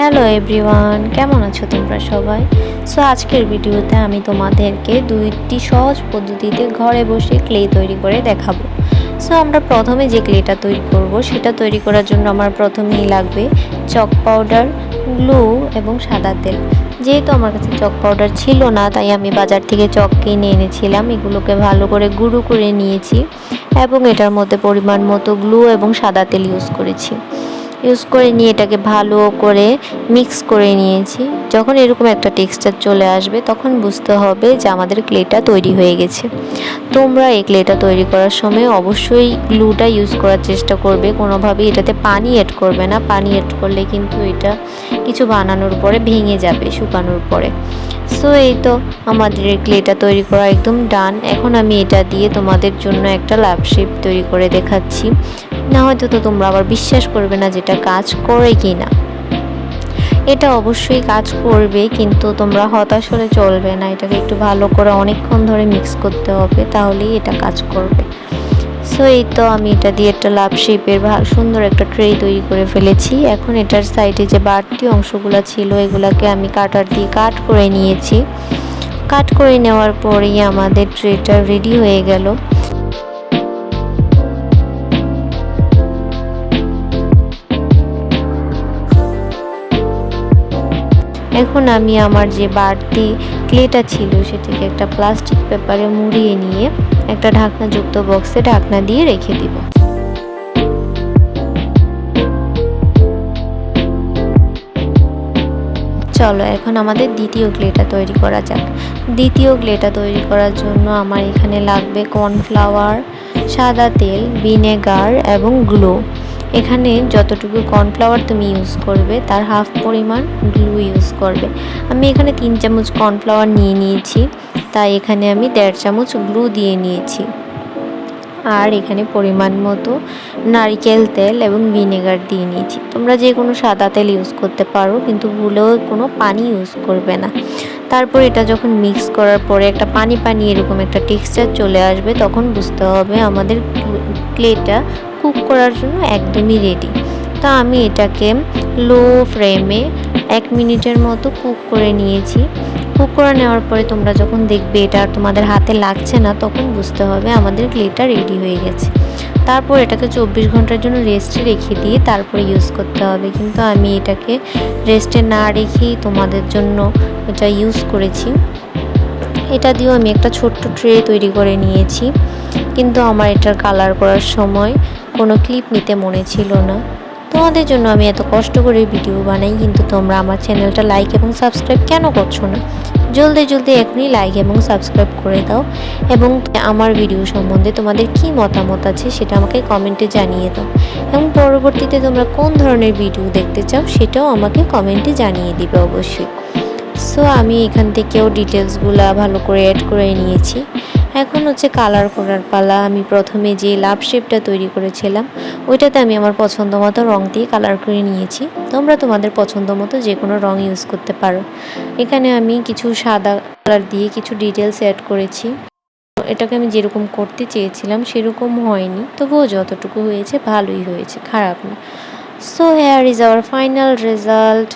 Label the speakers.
Speaker 1: Hello everyone, কেমন আছো তোমরা সবাই? সো আজকের ভিডিওতে আমি তোমাদেরকে দুইটি সহজ পদ্ধতিতে ঘরে বসে ক্লে তৈরি করে দেখাবো। সো আমরা প্রথমে যে ক্লেটা তৈরি করব সেটা তৈরি করার জন্য আমার প্রথমেই লাগবে চক পাউডার, গ্লু এবং সাদা তেল। যেহেতু আমার কাছে চক পাউডার ছিল না, তাই আমি বাজার থেকে চক কিনে এনেছিলাম। এগুলোকে ভালো করে গুঁড়ো করে নিয়েছি এবং এটার মধ্যে পরিমাণ মতো গ্লু এবং সাদা তেল ইউজ করে নিয়ে এটাকে ভালো করে মিক্স করে নিয়েছি। যখন এরকম একটা টেক্সচার চলে আসবে তখন বুঝতে হবে যে আমাদের ক্লেটা তৈরি হয়ে গেছে। তোমরা এই ক্লেটা তৈরি করার সময় অবশ্যই গ্লুটা ইউজ করার চেষ্টা করবে, কোনোভাবেই এটাতে পানি অ্যাড করবে না। পানি অ্যাড করলে কিন্তু এটা কিছু বানানোর পরে ভেঙে যাবে শুকানোর পরে। সো এই তো আমাদের এই ক্লেটা তৈরি করা একদম ডান। এখন আমি এটা দিয়ে তোমাদের জন্য একটা লাভ শেপ তৈরি করে দেখাচ্ছি। না হয়তো তো তোমরা আবার বিশ্বাস করবে না যেটা কাজ করে কি না। এটা অবশ্যই কাজ করবে, কিন্তু তোমরা হতাশ হলে চলবে না। এটাকে একটু ভালো করে অনেকক্ষণ ধরে মিক্স করতে হবে, তাহলেই এটা কাজ করবে। সো এই তো আমি এটা দিয়ে একটা লাভ শেপের সুন্দর একটা ট্রে তৈরি করে ফেলেছি। এখন এটার সাইডে যে বাড়তি অংশগুলো ছিল এগুলাকে আমি কাটার দিয়ে কাট করে নিয়েছি। কাট করে নেওয়ার পরেই আমাদের ট্রেটা রেডি হয়ে গেল। এখন আমি আমার যে বাড়তি ক্লেটা ছিল সেটাকে একটা প্লাস্টিক পেপারে মুড়িয়ে নিয়ে একটা ঢাকনাযুক্ত বক্সে ঢাকনা দিয়ে রেখে দিব। চলো এখন আমাদের দ্বিতীয় ক্লেটা তৈরি করা যাক। দ্বিতীয় ক্লেটা তৈরি করার জন্য আমার এখানে লাগবে কর্নফ্লাওয়ার, সাদা তেল, ভিনেগার এবং গ্লু। এখানে যতটুকু কর্নফ্লাওয়ার তুমি ইউজ করবে তার হাফ পরিমাণ গ্লু ইউজ করবে। আমি এখানে 3 চামচ কর্নফ্লাওয়ার নিয়ে নিয়েছি, তাই এখানে আমি 1.5 চামচ গ্লু দিয়ে নিয়েছি। আর এখানে পরিমাণ মতো নারকেল তেল এবং ভিনেগার দিয়ে নিয়েছি। তোমরা যে কোনো সাদা তেল ইউজ করতে পারো, কিন্তু ভুলেও কোনো পানি ইউজ করবে না। তারপর এটা যখন মিক্স করার পরে একটা পানি পানি এরকম একটা টেক্সচার চলে আসবে, তখন বুঝতে হবে আমাদের ক্লেটা কুক করার জন্য একদমই রেডি। তো আমি এটাকে লো ফ্লেমে 1 মিনিটের মতো কুক করে নিয়েছি। কুক করে নেওয়ার পরে তোমরা যখন দেখবে এটা আর তোমাদের হাতে লাগছে না, তখন বুঝতে হবে আমাদের ক্লেটা রেডি হয়ে গেছে। তারপর এটাকে 24 ঘন্টার জন্য রেস্টে রেখে দিয়ে তারপরে ইউজ করতে হবে। কিন্তু আমি এটাকে রেস্টে না রেখেই তোমাদের জন্য এটা ইউজ করেছি। এটা দিয়েও আমি একটা ছোট্ট ট্রে তৈরি করে নিয়েছি, কিন্তু আমার এটার কালার করার সময় কোনো ক্লিপ নিতে মনে ছিল না। তোমাদের জন্য আমি এত কষ্ট করে ভিডিও বানাই, কিন্তু তোমরা আমার চ্যানেলটা লাইক এবং সাবস্ক্রাইব কেন করছো না? জলদি জলদি এখনই লাইক এবং সাবস্ক্রাইব করে দাও, এবং আমার ভিডিও সম্বন্ধে তোমাদের কি মতামত আছে সেটা আমাকে কমেন্টে জানিয়ে দাও, এবং পরবর্তীতে তোমরা কোন ধরনের ভিডিও দেখতে চাও সেটাও আমাকে কমেন্টে জানিয়ে দিবে অবশ্যই। সো আমি এখান থেকেও ডিটেলসগুলো ভালো করে অ্যাড করে নিয়েছি। এখন হচ্ছে কালার করার পালা। আমি প্রথমে যে লাভ শেপটা তৈরি করেছিলাম ওইটাতে আমি আমার পছন্দ মতো রং দিয়ে কালার করে নিয়েছি। তোমরা তোমাদের পছন্দ মতো যে কোনো রং ইউজ করতে পারো। এখানে আমি কিছু সাদা কালার দিয়ে কিছু ডিটেলস অ্যাড করেছি। এটাকে আমি যেরকম করতে চেয়েছিলাম সেরকম হয়নি, তবুও যতটুকু হয়েছে ভালোই হয়েছে, খারাপ না। So here is our final result.